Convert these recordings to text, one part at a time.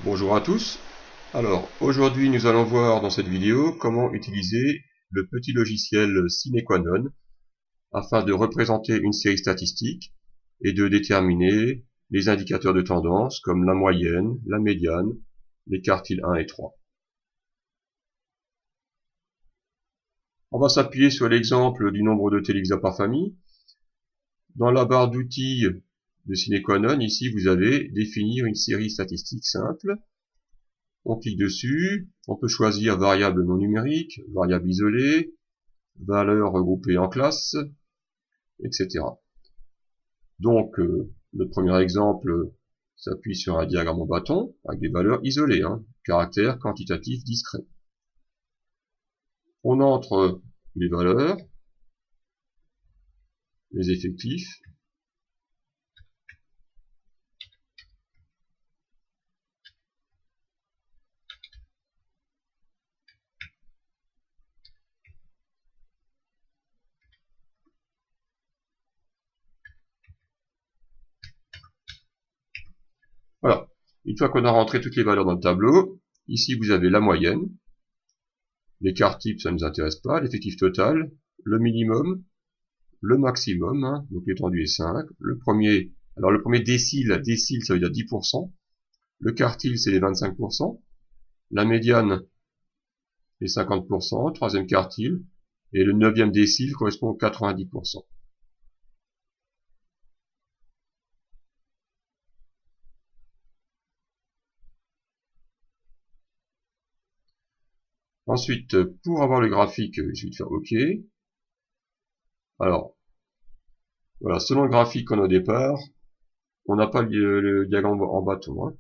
Bonjour à tous. Alors, aujourd'hui nous allons voir dans cette vidéo comment utiliser le petit logiciel SineQuanon afin de représenter une série statistique et de déterminer les indicateurs de tendance comme la moyenne, la médiane, les quartiles 1 et 3. On va s'appuyer sur l'exemple du nombre de téléviseurs par famille. Dans la barre d'outils de SineQuanon, ici vous avez définir une série statistique simple. On clique dessus, on peut choisir variable non numérique, variable isolée, valeur regroupée en classes, etc. Donc, notre premier exemple s'appuie sur un diagramme en bâton avec des valeurs isolées, caractères quantitatifs discrets. On entre les valeurs, les effectifs, voilà. Une fois qu'on a rentré toutes les valeurs dans le tableau, ici vous avez la moyenne, l'écart type ça ne nous intéresse pas, l'effectif total, le minimum, le maximum, donc l'étendue est 5, le premier décile ça veut dire 10%, le quartile c'est les 25%, la médiane les 50%, troisième quartile, et le neuvième décile correspond aux 90%. Ensuite, pour avoir le graphique, il suffit de faire OK. Alors, voilà, selon le graphique qu'on a au départ, on n'a pas le diagramme en bâton.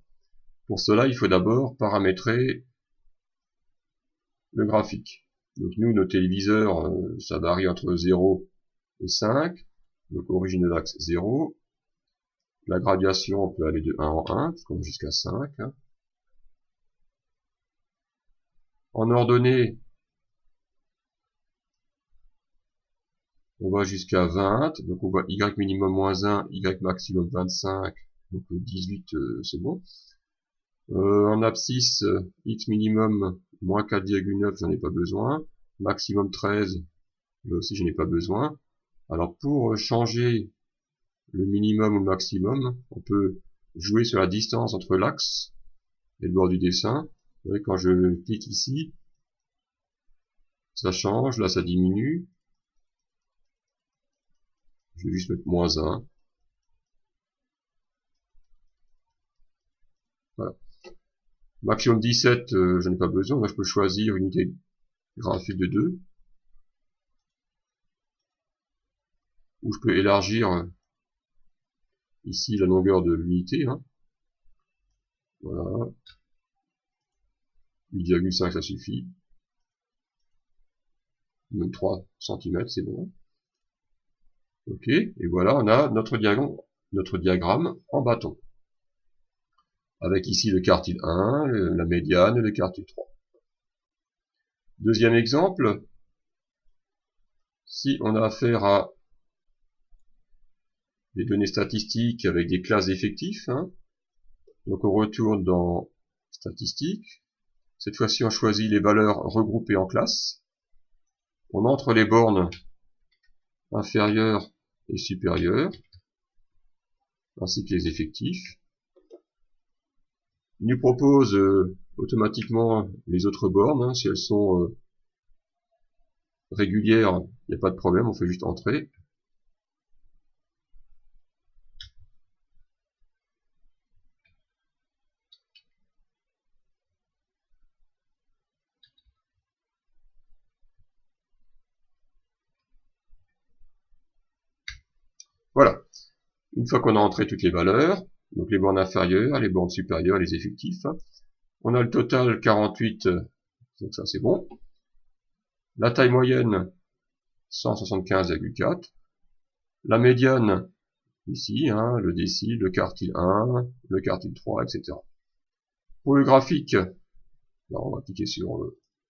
Pour cela, il faut d'abord paramétrer le graphique. Donc nous, nos téléviseurs, ça varie entre 0 et 5. Donc origine de l'axe 0. La graduation, on peut aller de 1 en 1, parce qu'on va jusqu'à 5. En ordonnée, on va jusqu'à 20, donc on voit Y minimum moins 1, Y maximum 25, donc 18 c'est bon. En abscisse, X minimum moins 4,9, j'en ai pas besoin. Maximum 13, là aussi j'en ai pas besoin. Alors pour changer le minimum ou le maximum, on peut jouer sur la distance entre l'axe et le bord du dessin. Vous voyez, quand je clique ici, ça change, là ça diminue. Je vais juste mettre moins 1. Voilà. Maximum 17, je n'ai pas besoin, moi je peux choisir une unité graphique de 2. Ou je peux élargir ici la longueur de l'unité. Voilà. 8,5 ça suffit. Même 3 cm c'est bon. Ok, et voilà, on a notre diagramme en bâton. Avec ici le quartile 1, la médiane et le quartile 3. Deuxième exemple, si on a affaire à des données statistiques avec des classes d'effectifs, donc on retourne dans statistiques. Cette fois-ci, on choisit les valeurs regroupées en classes. On entre les bornes inférieures et supérieures, ainsi que les effectifs. Il nous propose automatiquement les autres bornes. Si elles sont régulières, il n'y a pas de problème, on fait juste entrer. Voilà. Une fois qu'on a entré toutes les valeurs, donc les bornes inférieures, les bornes supérieures, les effectifs, on a le total 48, donc ça c'est bon. La taille moyenne, 175,4. La médiane, ici, le décile, le quartile 1, le quartile 3, etc. Pour le graphique, là, on va cliquer sur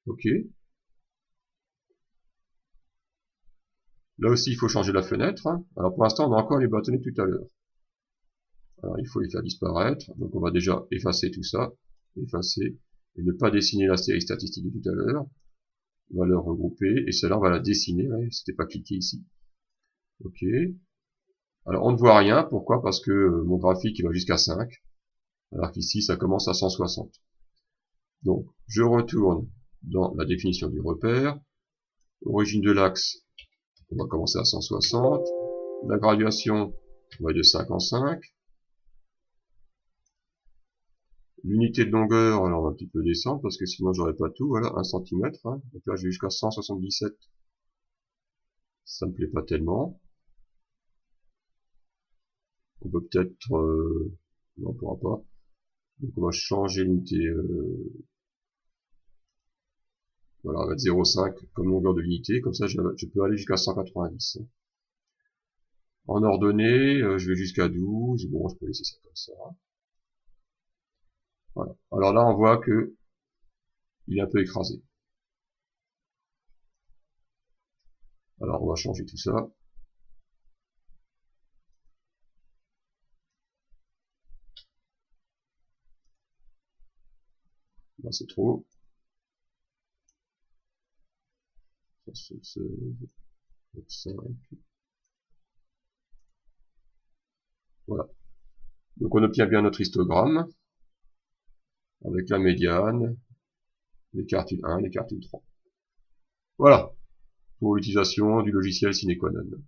OK. Là aussi, il faut changer la fenêtre. Alors pour l'instant, on a encore les bâtonnets tout à l'heure. Alors il faut les faire disparaître. Donc on va déjà effacer tout ça. effacer, et ne pas dessiner la série statistique de tout à l'heure. On va le regrouper, et celle-là, on va la dessiner, ouais, c'était pas cliqué ici. Ok. Alors, on ne voit rien, pourquoi? Parce que mon graphique, il va jusqu'à 5, alors qu'ici, ça commence à 160. Donc, je retourne dans la définition du repère. Origine de l'axe, on va commencer à 160. La graduation, on va de 5 en 5. L'unité de longueur, alors on va un petit peu descendre parce que sinon j'aurais pas tout, voilà, 1 cm. Hein. Donc là j'ai jusqu'à 177. Ça me plaît pas tellement. On peut peut-être... non, on pourra pas. Donc on va changer l'unité... voilà, on va mettre 0,5 comme longueur de l'unité. Comme ça je peux aller jusqu'à 190. En ordonnée, je vais jusqu'à 12. Bon, je peux laisser ça comme ça. Voilà. Alors là on voit que il est un peu écrasé. Alors on va changer tout ça. Là c'est trop. Ça, 5. Voilà. Donc on obtient bien notre histogramme avec la médiane, les quartiles 1, les quartiles 3. Voilà pour l'utilisation du logiciel Cinequanon.